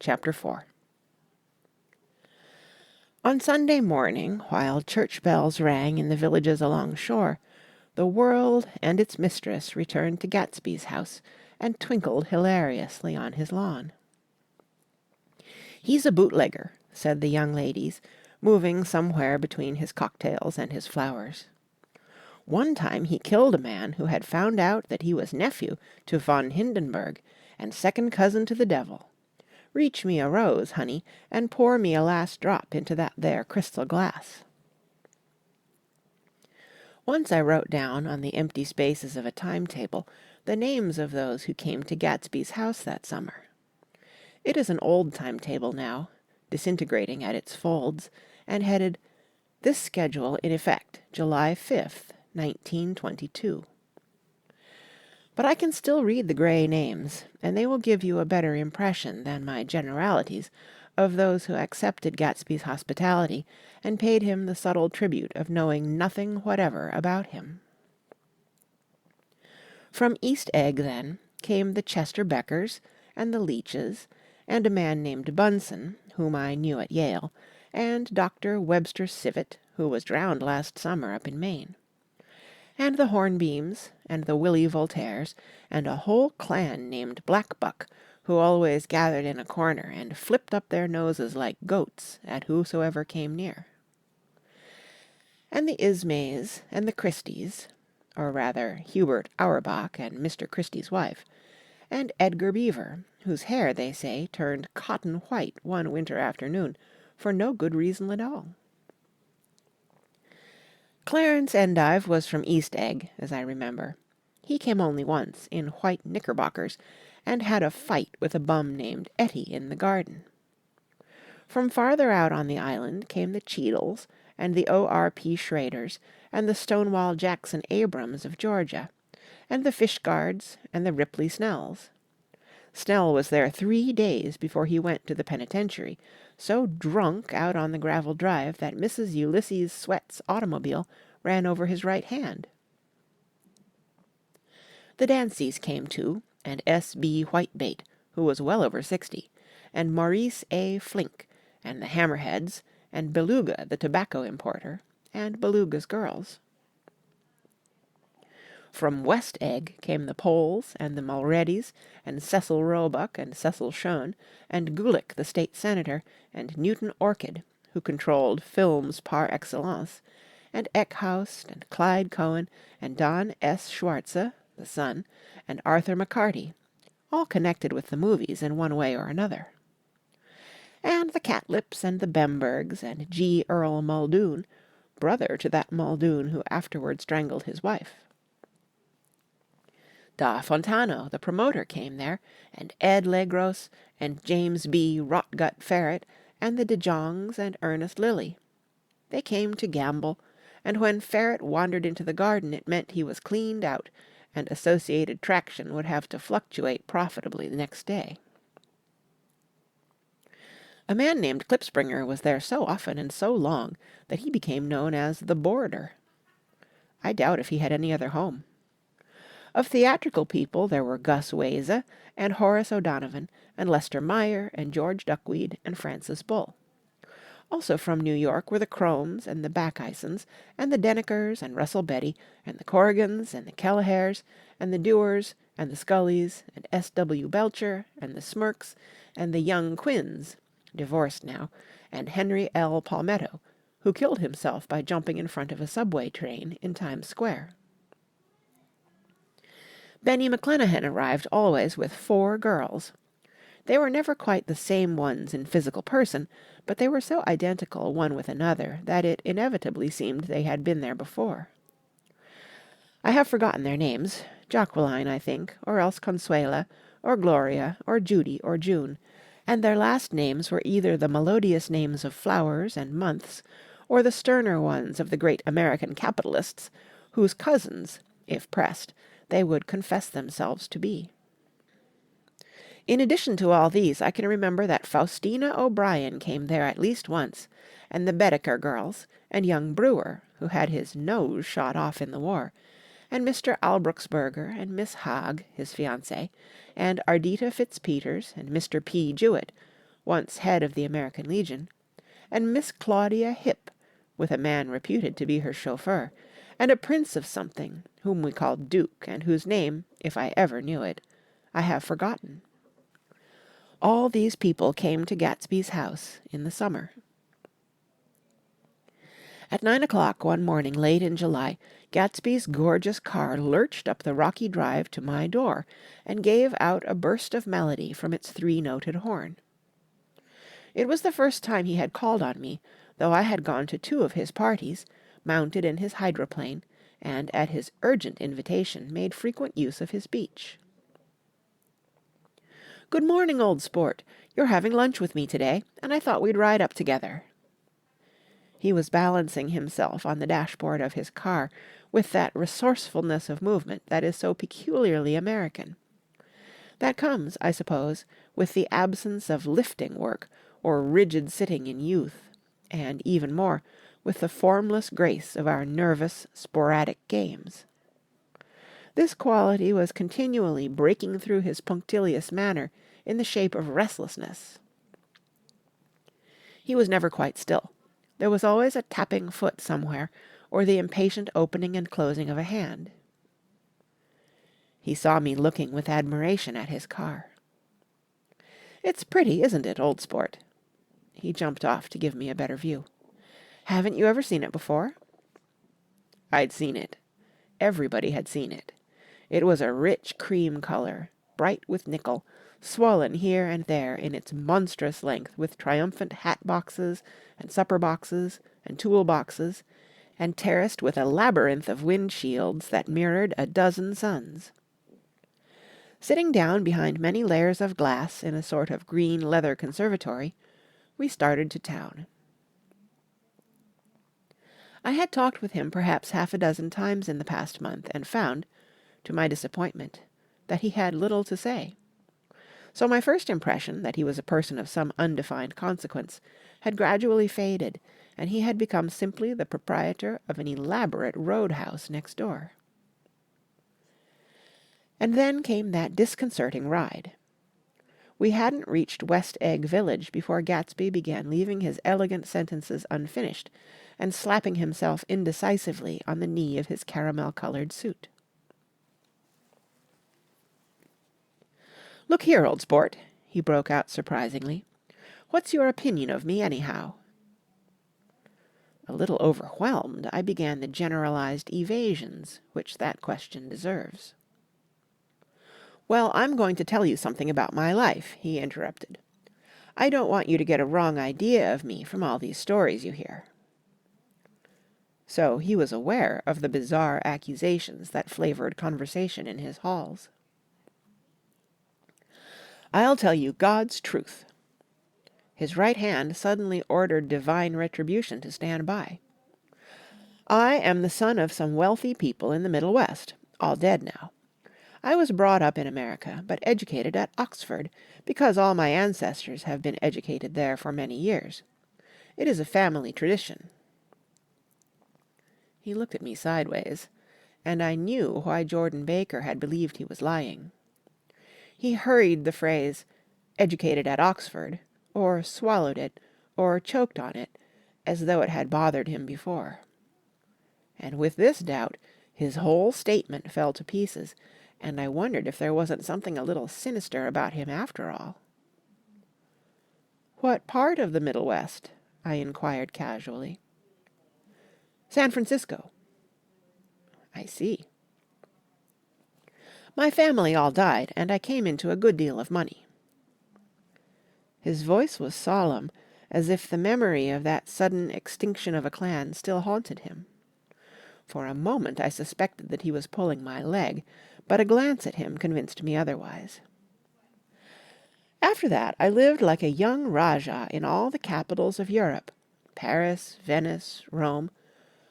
Chapter 4. On Sunday morning, while church bells rang in the villages along shore, the world and its mistress returned to Gatsby's house and twinkled hilariously on his lawn. "He's a bootlegger," said the young ladies, moving somewhere between his cocktails and his flowers. "One time he killed a man who had found out that he was nephew to von Hindenburg and second cousin to the devil. Reach me a rose, honey, and pour me a last drop into that there crystal glass." Once I wrote down on the empty spaces of a timetable the names of those who came to Gatsby's house that summer. It is an old timetable now, disintegrating at its folds, and headed, "This schedule in effect July 5th, 1922. But I can still read the gray names, and they will give you a better impression than my generalities of those who accepted Gatsby's hospitality and paid him the subtle tribute of knowing nothing whatever about him. From East Egg, then, came the Chester Beckers and the Leaches, and a man named Bunsen, whom I knew at Yale, and Dr. Webster Sivet, who was drowned last summer up in Maine. And the Hornbeams, and the Willie Voltaires, and a whole clan named Blackbuck, who always gathered in a corner and flipped up their noses like goats at whosoever came near. And the Ismays, and the Christies, or rather Hubert Auerbach and Mr. Christie's wife, and Edgar Beaver, whose hair, they say, turned cotton white one winter afternoon, for no good reason at all. Clarence Endive was from East Egg, as I remember. He came only once, in white knickerbockers, and had a fight with a bum named Etty in the garden. From farther out on the island came the Cheadles, and the O.R.P. Schraders, and the Stonewall Jackson Abrams of Georgia, and the Fishguards, and the Ripley Snells. Snell was there 3 days before he went to the penitentiary, so drunk out on the gravel drive that Mrs. Ulysses Sweat's automobile ran over his right hand. The Danceys came too, and S.B. Whitebait, who was well over 60, and Maurice A. Flink, and the Hammerheads, and Beluga, the tobacco importer, and Beluga's girls. From West Egg came the Poles, and the Mulredys, and Cecil Roebuck, and Cecil Schoen, and Gulick, the state senator, and Newton Orchid, who controlled films par excellence, and Eckhouse, and Clyde Cohen, and Don S. Schwarze, the son, and Arthur McCarty, all connected with the movies in one way or another. And the Catlips, and the Bembergs, and G. Earl Muldoon, brother to that Muldoon who afterward strangled his wife. Da Fontano, the promoter, came there, and Ed Legros, and James B. Rotgut Ferret, and the De Jongs, and Ernest Lilly. They came to gamble, and when Ferret wandered into the garden it meant he was cleaned out, and Associated Traction would have to fluctuate profitably the next day. A man named Klipspringer was there so often and so long that he became known as the Boarder. I doubt if he had any other home. Of theatrical people there were Gus Weza, and Horace O'Donovan, and Lester Meyer, and George Duckweed, and Francis Bull. Also from New York were the Cromes, and the Backisons, and the Denekers, and Russell Betty, and the Corrigans, and the Kellehares, and the Dewars, and the Scullys, and S.W. Belcher, and the Smirks, and the young Quinns, divorced now, and Henry L. Palmetto, who killed himself by jumping in front of a subway train in Times Square. Benny McClenahan arrived always with 4 girls. They were never quite the same ones in physical person, but they were so identical one with another that it inevitably seemed they had been there before. I have forgotten their names, Jacqueline, I think, or else Consuela, or Gloria, or Judy, or June, and their last names were either the melodious names of flowers and months, or the sterner ones of the great American capitalists, whose cousins, if pressed, they would confess themselves to be. In addition to all these, I can remember that Faustina O'Brien came there at least once, and the Baedeker girls, and young Brewer, who had his nose shot off in the war, and Mr. Albrucksberger, and Miss Haag, his fiancée, and Ardita Fitzpeters, and Mr. P. Jewett, once head of the American Legion, and Miss Claudia Hip, with a man reputed to be her chauffeur, and a prince of something, whom we called Duke, and whose name, if I ever knew it, I have forgotten. All these people came to Gatsby's house in the summer. At 9 o'clock one morning late in July, Gatsby's gorgeous car lurched up the rocky drive to my door and gave out a burst of melody from its three-noted horn. It was the first time he had called on me, though I had gone to 2 of his parties, mounted in his hydroplane, and at his urgent invitation made frequent use of his beach. "Good morning, old sport. You're having lunch with me today, and I thought we'd ride up together." He was balancing himself on the dashboard of his car with that resourcefulness of movement that is so peculiarly American. That comes, I suppose, with the absence of lifting work or rigid sitting in youth, and even more, with the formless grace of our nervous, sporadic games. This quality was continually breaking through his punctilious manner in the shape of restlessness. He was never quite still. There was always a tapping foot somewhere, or the impatient opening and closing of a hand. He saw me looking with admiration at his car. "It's pretty, isn't it, old sport?" He jumped off to give me a better view. "Haven't you ever seen it before?" I'd seen it. Everybody had seen it. It was a rich cream color, bright with nickel, swollen here and there in its monstrous length with triumphant hat boxes and supper boxes and tool boxes, and terraced with a labyrinth of windshields that mirrored a dozen suns. Sitting down behind many layers of glass in a sort of green leather conservatory, we started to town. I had talked with him perhaps half a dozen times in the past month, and found, to my disappointment, that he had little to say. So my first impression, that he was a person of some undefined consequence, had gradually faded, and he had become simply the proprietor of an elaborate roadhouse next door. And then came that disconcerting ride. We hadn't reached West Egg Village before Gatsby began leaving his elegant sentences unfinished and slapping himself indecisively on the knee of his caramel-colored suit. "Look here, old sport," he broke out surprisingly. "What's your opinion of me, anyhow?" A little overwhelmed, I began the generalized evasions which that question deserves. "Well, I'm going to tell you something about my life," he interrupted. "I don't want you to get a wrong idea of me from all these stories you hear." So he was aware of the bizarre accusations that flavored conversation in his halls. "I'll tell you God's truth." His right hand suddenly ordered divine retribution to stand by. "I am the son of some wealthy people in the Middle West, all dead now. I was brought up in America, but educated at Oxford, because all my ancestors have been educated there for many years. It is a family tradition." He looked at me sideways, and I knew why Jordan Baker had believed he was lying. He hurried the phrase, "educated at Oxford," or swallowed it, or choked on it, as though it had bothered him before. And with this doubt, his whole statement fell to pieces, and I wondered if there wasn't something a little sinister about him after all. "What part of the Middle West?" I inquired casually. "San Francisco." "I see." "My family all died, and I came into a good deal of money." His voice was solemn, as if the memory of that sudden extinction of a clan still haunted him. For a moment I suspected that he was pulling my leg, but a glance at him convinced me otherwise. "After that I lived like a young Rajah in all the capitals of Europe, Paris, Venice, Rome,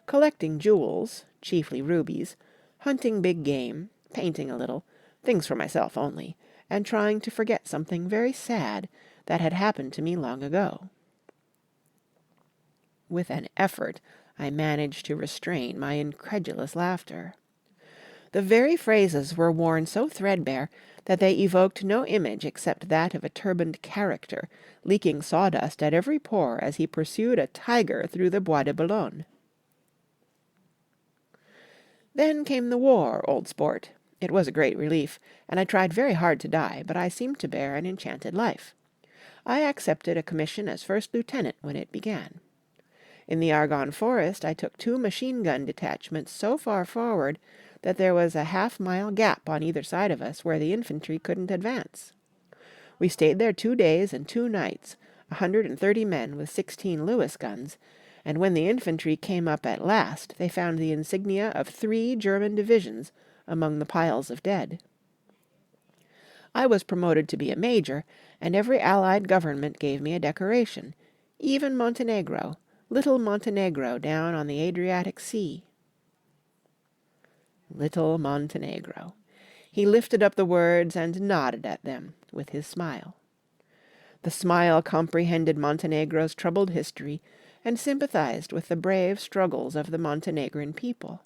collecting jewels, chiefly rubies, hunting big game, painting a little, things for myself only, and trying to forget something very sad that had happened to me long ago." With an effort I managed to restrain my incredulous laughter. The very phrases were worn so threadbare that they evoked no image except that of a turbaned character, leaking sawdust at every pore as he pursued a tiger through the Bois de Boulogne. Then came the war, old sport. It was a great relief, and I tried very hard to die, but I seemed to bear an enchanted life. I accepted a commission as first lieutenant when it began. In the Argonne Forest I took 2 machine-gun detachments so far forward that there was a half-mile gap on either side of us where the infantry couldn't advance. We stayed there 2 days and 2 nights, 130 men with 16 Lewis guns, and when the infantry came up at last they found the insignia of 3 German divisions among the piles of dead. I was promoted to be a major, and every Allied government gave me a decoration, even Montenegro, little Montenegro down on the Adriatic Sea. Little Montenegro. He lifted up the words and nodded at them with his smile. The smile comprehended Montenegro's troubled history and sympathized with the brave struggles of the Montenegrin people.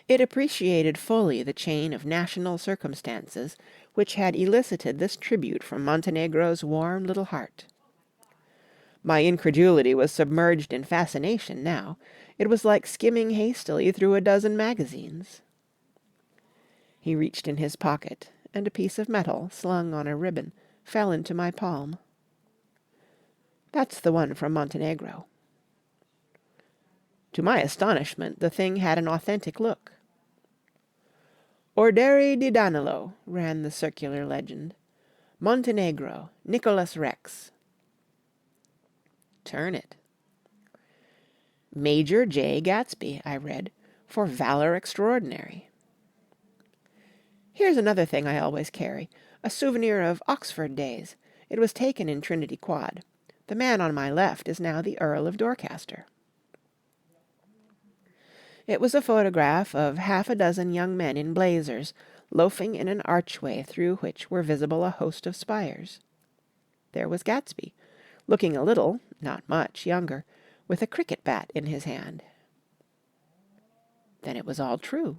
It appreciated fully the chain of national circumstances which had elicited this tribute from Montenegro's warm little heart. My incredulity was submerged in fascination now. It was like skimming hastily through a dozen magazines. He reached in his pocket, and a piece of metal, slung on a ribbon, fell into my palm. That's the one from Montenegro. To my astonishment, the thing had an authentic look. Orderi di Danilo, ran the circular legend. Montenegro, Nicholas Rex. Turn it. Major J. Gatsby, I read, for valor extraordinary. Here's another thing I always carry, a souvenir of Oxford days. It was taken in Trinity Quad. The man on my left is now the Earl of Dorchester. It was a photograph of half a dozen young men in blazers, loafing in an archway through which were visible a host of spires. There was Gatsby, looking a little, not much, younger, with a cricket bat in his hand. Then it was all true.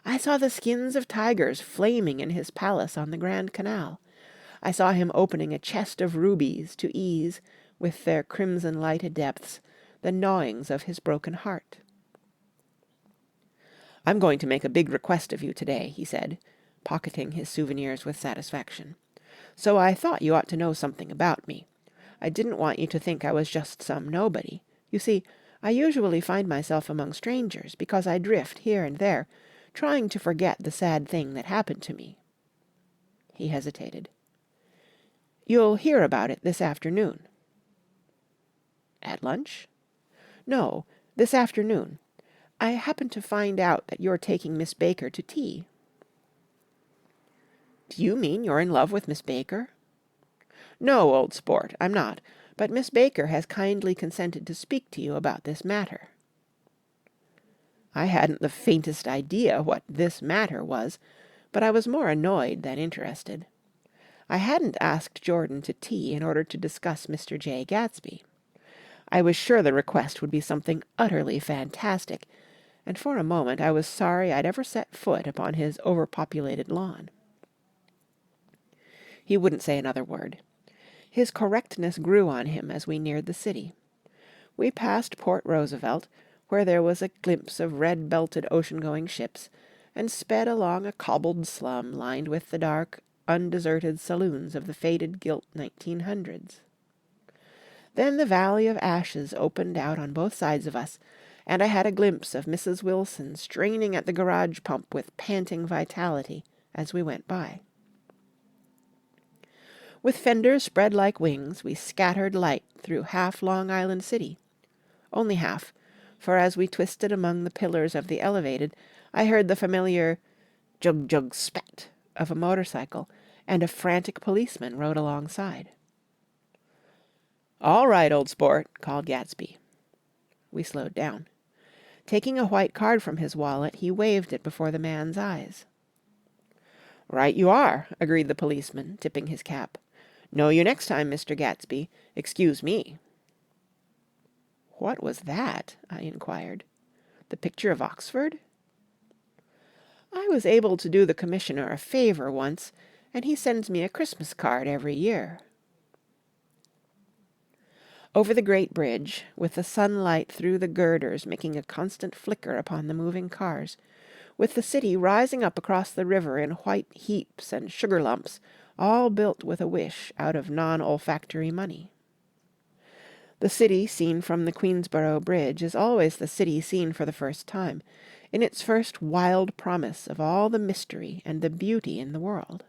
I saw the skins of tigers flaming in his palace on the Grand Canal. I saw him opening a chest of rubies to ease, with their crimson-lighted depths, the gnawings of his broken heart. "I'm going to make a big request of you today," he said, pocketing his souvenirs with satisfaction. "So I thought you ought to know something about me. I didn't want you to think I was just some nobody. You see, I usually find myself among strangers because I drift here and there, trying to forget the sad thing that happened to me." He hesitated. "You'll hear about it this afternoon." "At lunch?" "No, this afternoon. I happened to find out that you're taking Miss Baker to tea." "Do you mean you're in love with Miss Baker?" "No, old sport, I'm not, but Miss Baker has kindly consented to speak to you about this matter." I hadn't the faintest idea what this matter was, but I was more annoyed than interested. I hadn't asked Jordan to tea in order to discuss Mr. J. Gatsby. I was sure the request would be something utterly fantastic, and for a moment I was sorry I'd ever set foot upon his overpopulated lawn. He wouldn't say another word. His correctness grew on him as we neared the city. We passed Port Roosevelt, where there was a glimpse of red-belted ocean-going ships, and sped along a cobbled slum lined with the dark, undeserted saloons of the faded gilt 1900s. Then the Valley of Ashes opened out on both sides of us, and I had a glimpse of Mrs. Wilson straining at the garage pump with panting vitality as we went by. With fenders spread like wings, we scattered light through half Long Island City. Only half, for as we twisted among the pillars of the elevated, I heard the familiar jug-jug spat of a motorcycle, and a frantic policeman rode alongside. "All right, old sport," called Gatsby. We slowed down. Taking a white card from his wallet, he waved it before the man's eyes. "Right you are," agreed the policeman, tipping his cap. "Know you next time, Mr. Gatsby. Excuse me." "What was that?" I inquired. "The picture of Oxford?" I was able to do the commissioner a favor once, and he sends me a Christmas card every year. Over the great bridge, with the sunlight through the girders making a constant flicker upon the moving cars, with the city rising up across the river in white heaps and sugar lumps, all built with a wish out of non-olfactory money. The city seen from the Queensborough Bridge is always the city seen for the first time, in its first wild promise of all the mystery and the beauty in the world.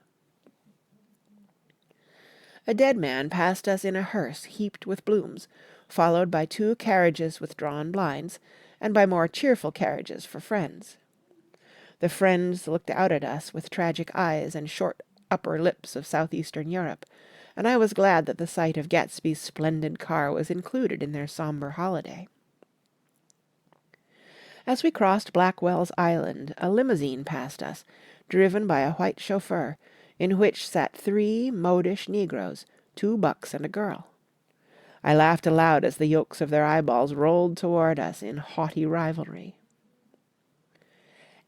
A dead man passed us in a hearse heaped with blooms, followed by 2 carriages with drawn blinds, and by more cheerful carriages for friends. The friends looked out at us with tragic eyes and short upper lips of southeastern Europe, and I was glad that the sight of Gatsby's splendid car was included in their sombre holiday. As we crossed Blackwell's Island, a limousine passed us, driven by a white chauffeur, in which sat 3 modish negroes, 2 bucks and a girl. I laughed aloud as the yolks of their eyeballs rolled toward us in haughty rivalry.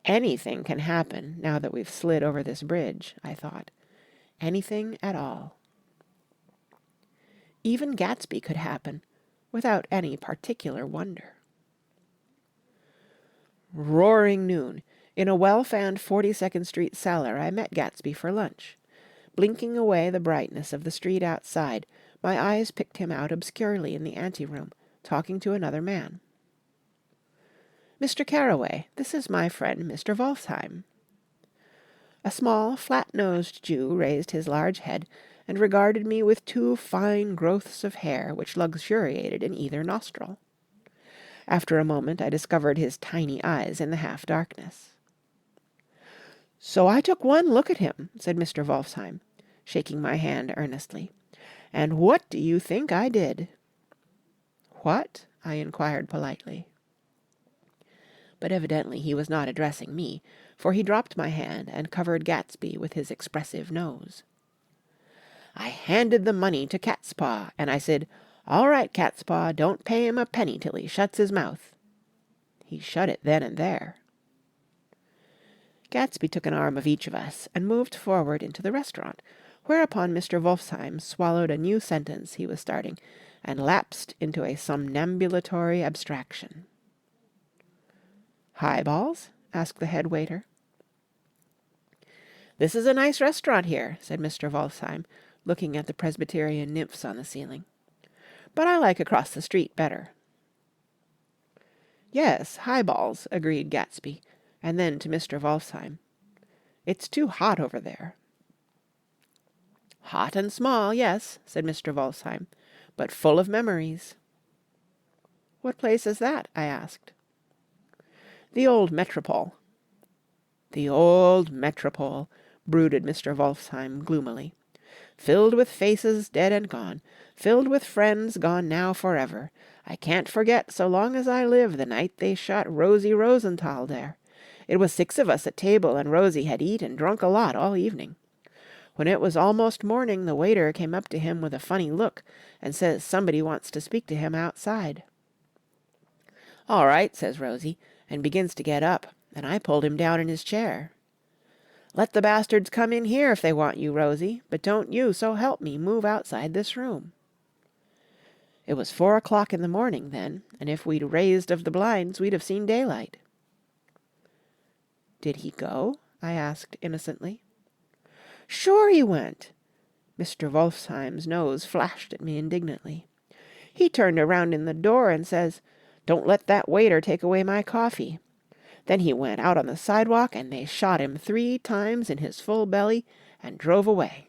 Anything can happen now that we've slid over this bridge, I thought. Anything at all. Even Gatsby could happen, without any particular wonder. Roaring noon. In a well-fanned 42nd Street cellar, I met Gatsby for lunch. Blinking away the brightness of the street outside, my eyes picked him out obscurely in the anteroom, talking to another man. "Mr. Carroway, this is my friend Mr. Wolfsheim." A small, flat-nosed Jew raised his large head and regarded me with 2 fine growths of hair which luxuriated in either nostril. After a moment I discovered his tiny eyes in the half-darkness. "So I took one look at him," said Mr. Wolfsheim, shaking my hand earnestly. "And what do you think I did?" "What?" I inquired politely. But evidently he was not addressing me, for he dropped my hand and covered Gatsby with his expressive nose. "I handed the money to Catspaw, and I said, 'All right, Catspaw, don't pay him a penny till he shuts his mouth.' He shut it then and there." Gatsby took an arm of each of us and moved forward into the restaurant, whereupon Mr. Wolfsheim swallowed a new sentence he was starting and lapsed into a somnambulatory abstraction. "Highballs?" asked the head waiter. "This is a nice restaurant here," said Mr. Wolfsheim, looking at the Presbyterian nymphs on the ceiling. "But I like across the street better." "Yes, highballs," agreed Gatsby, and then to Mr. Wolfsheim, "It's too hot over there." "Hot and small, yes," said Mr. Wolfsheim, "but full of memories." "What place is that?" I asked. "The old Metropole." "The old Metropole," brooded Mr. Wolfsheim gloomily. "Filled with faces dead and gone, filled with friends gone now forever. I can't forget so long as I live the night they shot Rosie Rosenthal there. It was 6 of us at table, and Rosie had eat and drunk a lot all evening. When it was almost morning, the waiter came up to him with a funny look and says somebody wants to speak to him outside. 'All right,' says Rosie, and begins to get up, and I pulled him down in his chair. 'Let the bastards come in here if they want you, Rosie, but don't you, so help me, move outside this room.' It was 4 o'clock in the morning then, and if we'd raised of the blinds, we'd have seen daylight." "Did he go?" I asked innocently. "Sure he went!" Mr. Wolfsheim's nose flashed at me indignantly. "He turned around in the door and says, 'Don't let that waiter take away my coffee.' Then he went out on the sidewalk and they shot him 3 times in his full belly and drove away."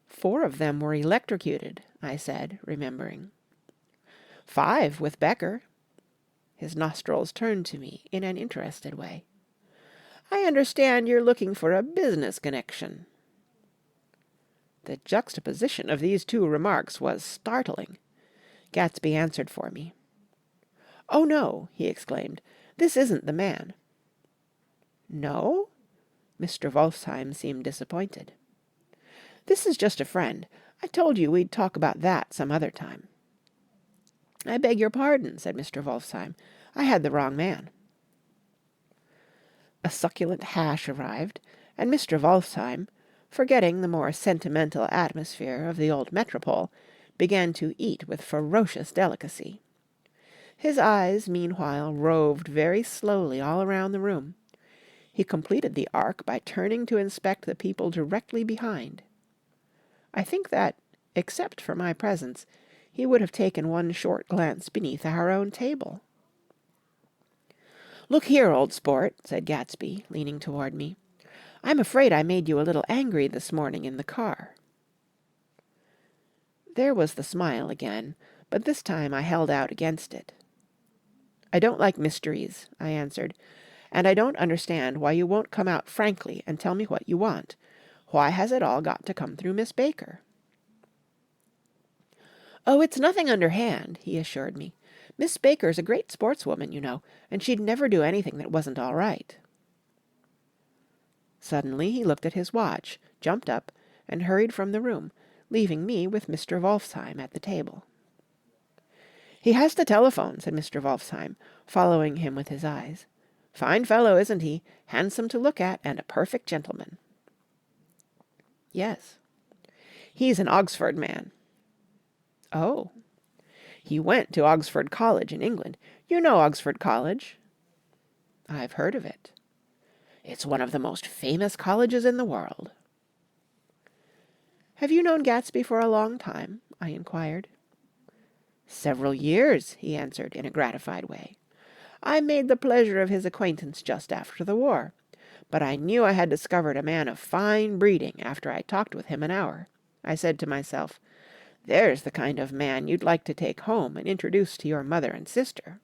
"4 of them were electrocuted," I said, remembering. "5 with Becker." His nostrils turned to me in an interested way. "I understand you're looking for a business connection." The juxtaposition of these 2 remarks was startling. Gatsby answered for me. "Oh, no," he exclaimed. "This isn't the man." "No?" Mr. Wolfsheim seemed disappointed. "This is just a friend. I told you we'd talk about that some other time." "I beg your pardon," said Mr. Wolfsheim. "I had the wrong man." A succulent hash arrived, and Mr. Wolfsheim, forgetting the more sentimental atmosphere of the old metropole, began to eat with ferocious delicacy. His eyes, meanwhile, roved very slowly all around the room. He completed the arc by turning to inspect the people directly behind. I think that, except for my presence, he would have taken one short glance beneath our own table. "Look here, old sport," said Gatsby, leaning toward me. "I'm afraid I made you a little angry this morning in the car." There was the smile again, but this time I held out against it. "I don't like mysteries," I answered, "and I don't understand why you won't come out frankly and tell me what you want. Why has it all got to come through Miss Baker?" "Oh, it's nothing underhand," he assured me. "Miss Baker's a great sportswoman, you know, and she'd never do anything that wasn't all right." Suddenly he looked at his watch, jumped up, and hurried from the room, leaving me with Mr. Wolfsheim at the table. "He has to telephone," said Mr. Wolfsheim, following him with his eyes. "Fine fellow, isn't he? Handsome to look at, and a perfect gentleman." "Yes." "He's an Oxford man." "Oh." "He went to Oxford College in England. You know Oxford College?" "I've heard of it." "It's one of the most famous colleges in the world." "Have you known Gatsby for a long time?" I inquired. "Several years," he answered in a gratified way. "I made the pleasure of his acquaintance just after the war, but I knew I had discovered a man of fine breeding after I talked with him an hour. I said to myself, 'There's the kind of man you'd like to take home and introduce to your mother and sister.'"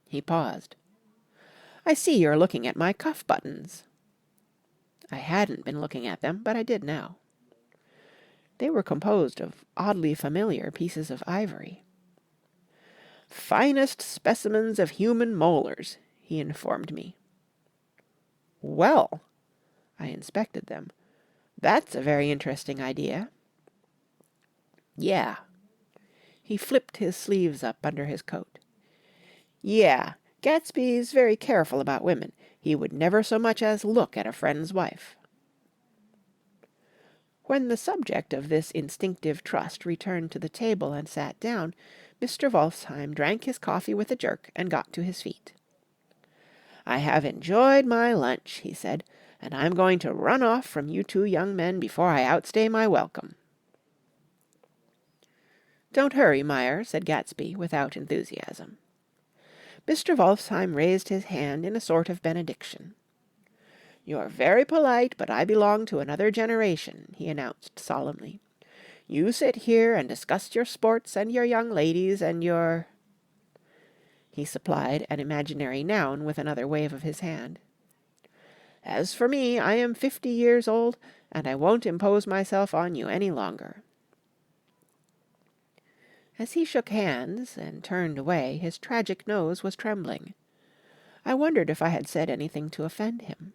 He paused. "I see you're looking at my cuff buttons." I hadn't been looking at them, but I did now. They were composed of oddly familiar pieces of ivory. "Finest specimens of human molars," he informed me. "Well," I inspected them, "that's a very interesting idea." "Yeah." He flipped his sleeves up under his coat. "Yeah, Gatsby's very careful about women. He would never so much as look at a friend's wife." When the subject of this instinctive trust returned to the table and sat down, Mr. Wolfsheim drank his coffee with a jerk and got to his feet. "I have enjoyed my lunch," he said, "and I'm going to run off from you two young men before I outstay my welcome." "Don't hurry, Meyer," said Gatsby without enthusiasm. Mr. Wolfsheim raised his hand in a sort of benediction. "You're very polite, but I belong to another generation," he announced solemnly. "You sit here and discuss your sports and your young ladies and your—" He supplied an imaginary noun with another wave of his hand. "As for me, I am 50 years old, and I won't impose myself on you any longer." As he shook hands and turned away, his tragic nose was trembling. I wondered if I had said anything to offend him.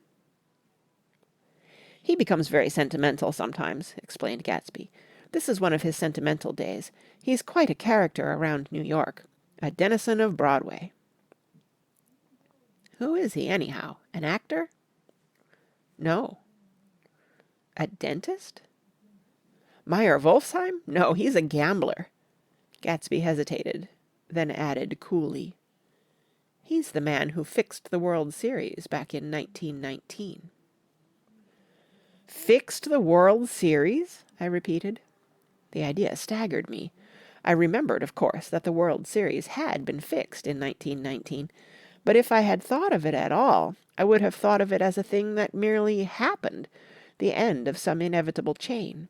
"He becomes very sentimental sometimes," explained Gatsby. "This is one of his sentimental days. He's quite a character around New York. A denizen of Broadway." "Who is he, anyhow? An actor?" "No." "A dentist?" "Meyer Wolfsheim? No, he's a gambler." Gatsby hesitated, then added coolly, "He's the man who fixed the World Series back in 1919. "Fixed the World Series?" I repeated. The idea staggered me. I remembered, of course, that the World Series had been fixed in 1919, but if I had thought of it at all, I would have thought of it as a thing that merely happened, the end of some inevitable chain.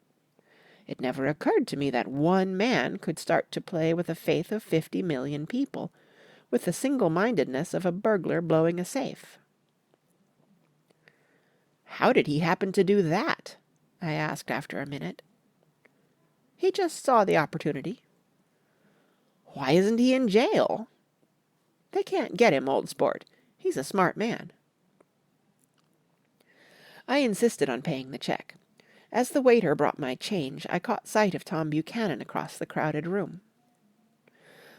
It never occurred to me that one man could start to play with the faith of 50 million people, with the single-mindedness of a burglar blowing a safe. "How did he happen to do that?" I asked after a minute. "He just saw the opportunity." "Why isn't he in jail?" "They can't get him, old sport. He's a smart man." I insisted on paying the check. As the waiter brought my change, I caught sight of Tom Buchanan across the crowded room.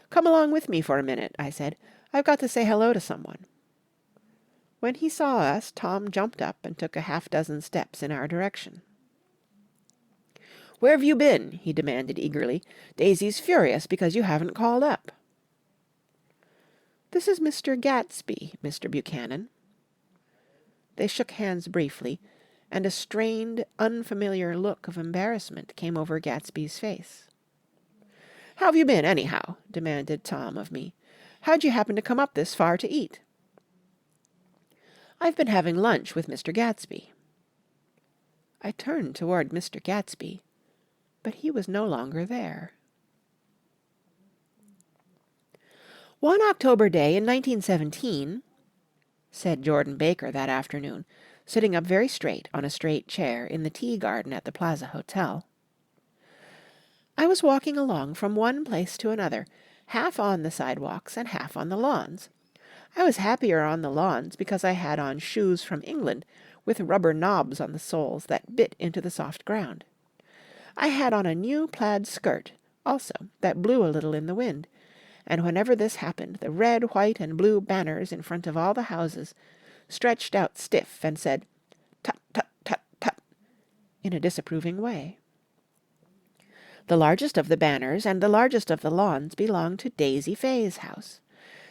"Come along with me for a minute," I said. "I've got to say hello to someone." When he saw us, Tom jumped up and took a half-dozen steps in our direction. "Where have you been?" he demanded eagerly. "Daisy's furious because you haven't called up." "This is Mr. Gatsby, Mr. Buchanan." They shook hands briefly, and a strained, unfamiliar look of embarrassment came over Gatsby's face. "How have you been, anyhow?" demanded Tom of me. "How'd you happen to come up this far to eat?" "I've been having lunch with Mr. Gatsby." I turned toward Mr. Gatsby, but he was no longer there. "One October day in 1917, said Jordan Baker that afternoon, sitting up very straight on a straight chair in the tea garden at the Plaza Hotel, "I was walking along from one place to another, half on the sidewalks and half on the lawns. I was happier on the lawns because I had on shoes from England with rubber knobs on the soles that bit into the soft ground. I had on a new plaid skirt, also, that blew a little in the wind, and whenever this happened, the red, white, and blue banners in front of all the houses stretched out stiff and said, 'Tut, tut, tut, tut,' in a disapproving way. The largest of the banners and the largest of the lawns belonged to Daisy Fay's house.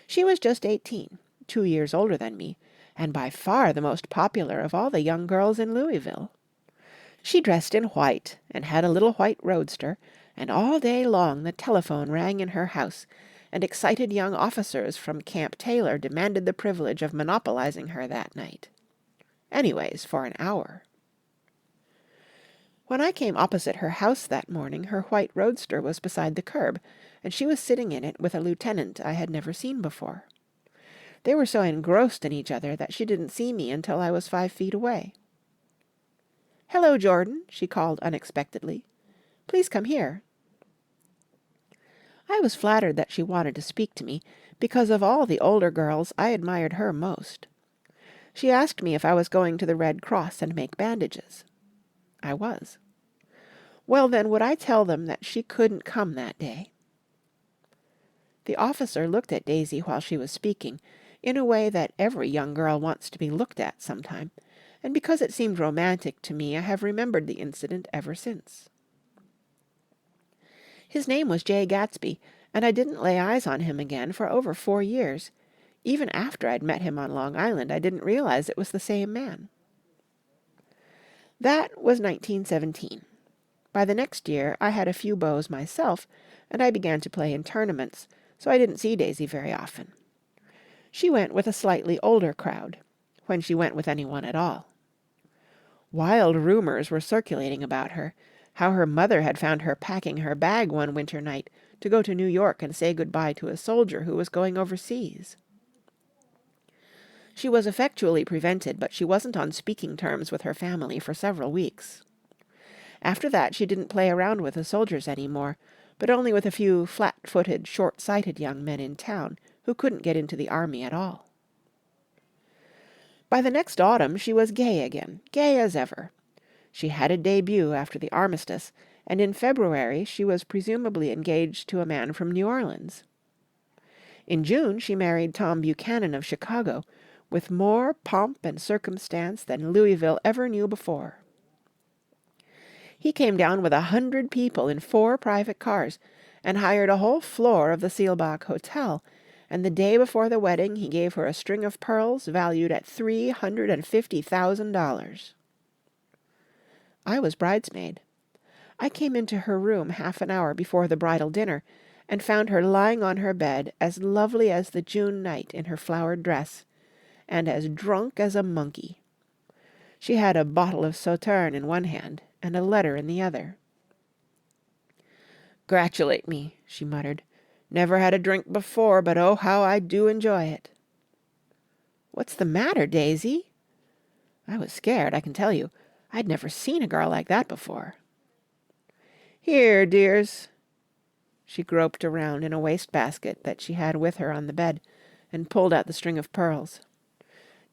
She was just 18, 2 years older than me, and by far the most popular of all the young girls in Louisville. She dressed in white, and had a little white roadster, and all day long the telephone rang in her house, and excited young officers from Camp Taylor demanded the privilege of monopolizing her that night. Anyways, for an hour. When I came opposite her house that morning, her white roadster was beside the curb, and she was sitting in it with a lieutenant I had never seen before. They were so engrossed in each other that she didn't see me until I was 5 feet away. "Hello, Jordan," she called unexpectedly. "Please come here." I was flattered that she wanted to speak to me, because of all the older girls I admired her most. She asked me if I was going to the Red Cross and make bandages. I was. Well, then, would I tell them that she couldn't come that day? The officer looked at Daisy while she was speaking, in a way that every young girl wants to be looked at sometime, and because it seemed romantic to me, I have remembered the incident ever since. His name was J. Gatsby, and I didn't lay eyes on him again for over 4 years. Even after I'd met him on Long Island, I didn't realize it was the same man. That was 1917. By the next year, I had a few beaux myself, and I began to play in tournaments, so I didn't see Daisy very often. She went with a slightly older crowd, when she went with anyone at all. Wild rumors were circulating about her, how her mother had found her packing her bag one winter night to go to New York and say goodbye to a soldier who was going overseas. She was effectually prevented, but she wasn't on speaking terms with her family for several weeks. After that she didn't play around with the soldiers any more, but only with a few flat-footed, short-sighted young men in town who couldn't get into the army at all. By the next autumn she was gay again, gay as ever. She had a debut after the armistice, and in February she was presumably engaged to a man from New Orleans. In June she married Tom Buchanan of Chicago, with more pomp and circumstance than Louisville ever knew before. He came down with 100 people in 4 private cars, and hired a whole floor of the Seelbach Hotel, and the day before the wedding he gave her a string of pearls valued at $350,000. I was bridesmaid. I came into her room half an hour before the bridal dinner, and found her lying on her bed as lovely as the June night in her flowered dress, and as drunk as a monkey. She had a bottle of Sauterne in one hand, and a letter in the other. "Gratulate me," she muttered. "Never had a drink before, but oh, how I do enjoy it." "What's the matter, Daisy?" I was scared, I can tell you. I'd never seen a girl like that before. "Here, dears." She groped around in a wastebasket that she had with her on the bed, and pulled out the string of pearls.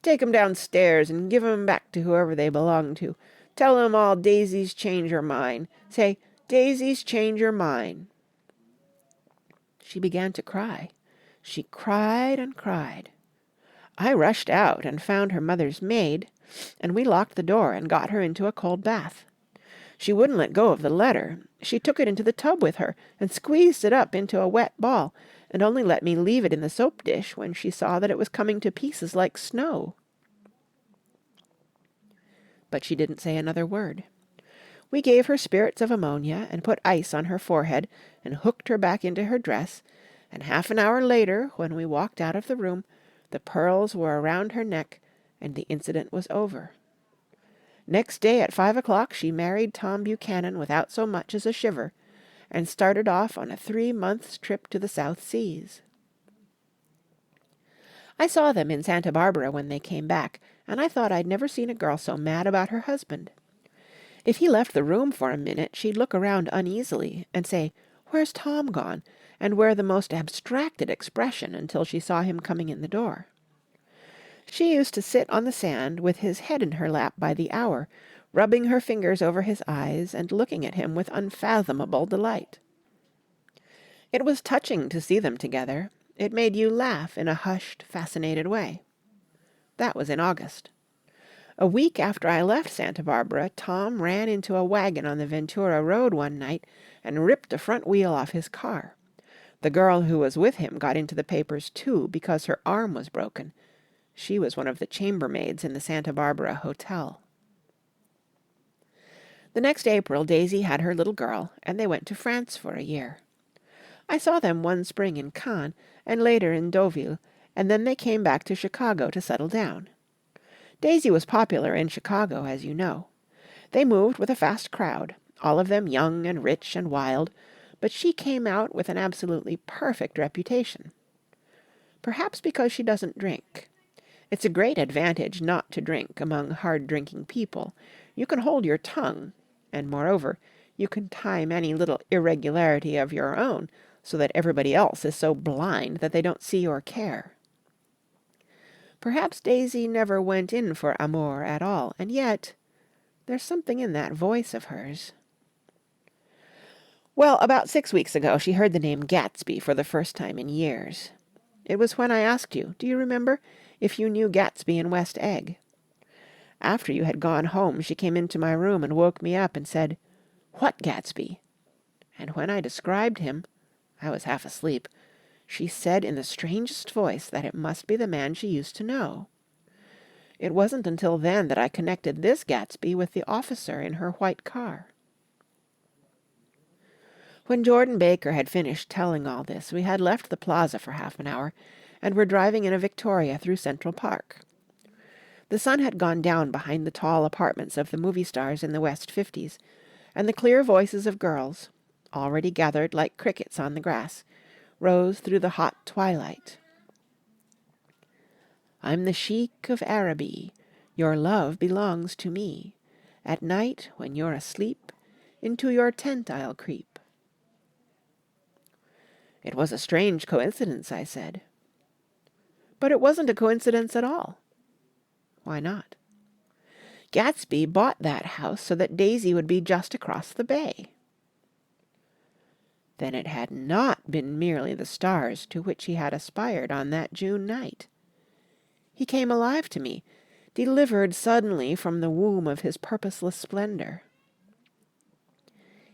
"Take 'em downstairs and give 'em back to whoever they belong to. Tell 'em all Daisy's change her mind. Say, Daisy's change her mind." She began to cry. She cried and cried. I rushed out and found her mother's maid, and we locked the door and got her into a cold bath. She wouldn't let go of the letter. She took it into the tub with her and squeezed it up into a wet ball, and only let me leave it in the soap dish when she saw that it was coming to pieces like snow. But she didn't say another word. We gave her spirits of ammonia and put ice on her forehead and hooked her back into her dress, and half an hour later, when we walked out of the room, the pearls were around her neck, and the incident was over. Next day at 5 o'clock she married Tom Buchanan without so much as a shiver, and started off on a 3 months' trip to the South Seas. I saw them in Santa Barbara when they came back, and I thought I'd never seen a girl so mad about her husband. If he left the room for a minute, she'd look around uneasily and say, "Where's Tom gone?" and wear the most abstracted expression until she saw him coming in the door. She used to sit on the sand with his head in her lap by the hour, rubbing her fingers over his eyes and looking at him with unfathomable delight. It was touching to see them together. It made you laugh in a hushed, fascinated way. That was in August. A week after I left Santa Barbara, Tom ran into a wagon on the Ventura Road one night and ripped the front wheel off his car. The girl who was with him got into the papers too because her arm was broken. She was one of the chambermaids in the Santa Barbara hotel. The next April, Daisy had her little girl, and they went to France for a year. I saw them one spring in Cannes, and later in Deauville, and then they came back to Chicago to settle down. Daisy was popular in Chicago, as you know. They moved with a fast crowd, all of them young and rich and wild, but she came out with an absolutely perfect reputation. Perhaps because she doesn't drink. It's a great advantage not to drink among hard-drinking people. You can hold your tongue, and moreover, you can time any little irregularity of your own so that everybody else is so blind that they don't see or care. Perhaps Daisy never went in for amour at all, and yet there's something in that voice of hers. Well, about 6 weeks ago she heard the name Gatsby for the first time in years. It was when I asked you, do you remember, if you knew Gatsby in West Egg. After you had gone home, she came into my room and woke me up and said, "What Gatsby?" And when I described him, I was half asleep, she said in the strangest voice that it must be the man she used to know. It wasn't until then that I connected this Gatsby with the officer in her white car. When Jordan Baker had finished telling all this, we had left the plaza for half an hour, and were driving in a Victoria through Central Park. The sun had gone down behind the tall apartments of the movie stars in the West 50s, and the clear voices of girls, already gathered like crickets on the grass, rose through the hot twilight. "I'm the Sheik of Araby, your love belongs to me. At night, when you're asleep, into your tent I'll creep." It was a strange coincidence, I said. But it wasn't a coincidence at all. Why not? Gatsby bought that house so that Daisy would be just across the bay. Then it had not been merely the stars to which he had aspired on that June night. He came alive to me, delivered suddenly from the womb of his purposeless splendor.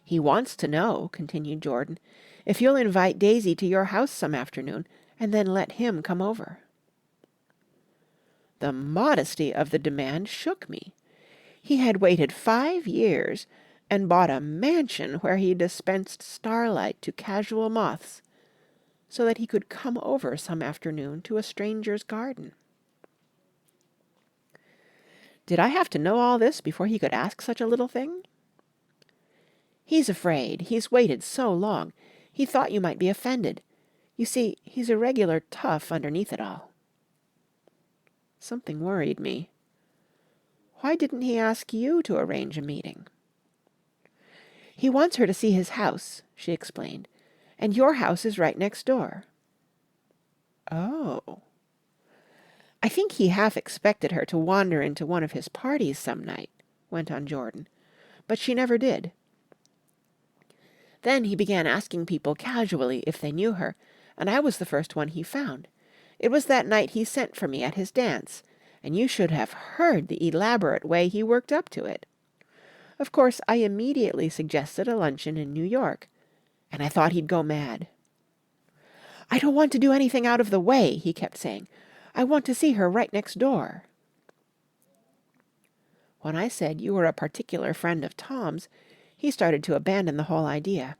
"He wants to know," continued Jordan, "if you'll invite Daisy to your house some afternoon, and then let him come over." The modesty of the demand shook me. He had waited 5 years and bought a mansion where he dispensed starlight to casual moths, so that he could come over some afternoon to a stranger's garden. Did I have to know all this before he could ask such a little thing? "He's afraid. He's waited so long. He thought you might be offended. You see, he's a regular tough underneath it all." Something worried me. Why didn't he ask you to arrange a meeting? "He wants her to see his house," she explained, "and your house is right next door." Oh. "I think he half expected her to wander into one of his parties some night," went on Jordan, "but she never did. Then he began asking people casually if they knew her, and I was the first one he found. It was that night he sent for me at his dance, and you should have heard the elaborate way he worked up to it. Of course, I immediately suggested a luncheon in New York, and I thought he'd go mad. "I don't want to do anything out of the way," he kept saying. "I want to see her right next door." When I said you were a particular friend of Tom's, he started to abandon the whole idea.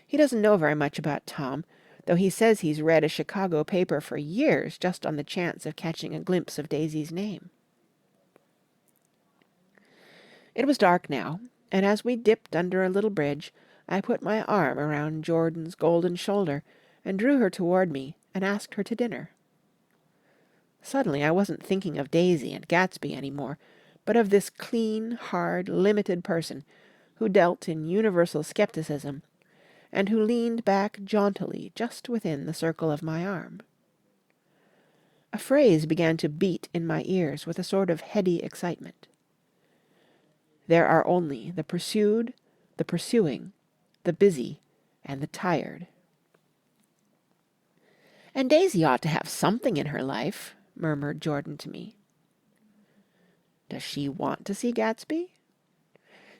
He doesn't know very much about Tom, though he says he's read a Chicago paper for years just on the chance of catching a glimpse of Daisy's name. It was dark now, and as we dipped under a little bridge, I put my arm around Jordan's golden shoulder and drew her toward me and asked her to dinner. Suddenly I wasn't thinking of Daisy and Gatsby any more, but of this clean, hard, limited person who dealt in universal skepticism, and who leaned back jauntily just within the circle of my arm. A phrase began to beat in my ears with a sort of heady excitement. There are only the pursued, the pursuing, the busy, and the tired. "And Daisy ought to have something in her life," murmured Jordan to me. "Does she want to see Gatsby?"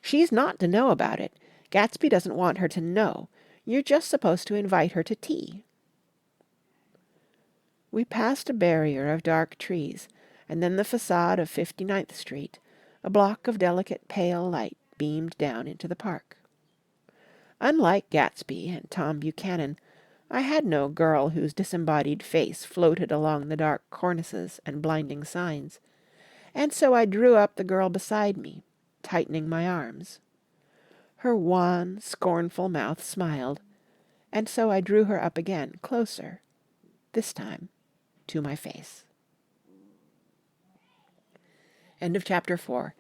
"She's not to know about it. Gatsby doesn't want her to know. You're just supposed to invite her to tea." We passed a barrier of dark trees, and then the facade of 59th Street. A block of delicate pale light beamed down into the park. Unlike Gatsby and Tom Buchanan, I had no girl whose disembodied face floated along the dark cornices and blinding signs, and so I drew up the girl beside me, tightening my arms. Her wan, scornful mouth smiled, and so I drew her up again, closer, this time to my face. End of chapter 4.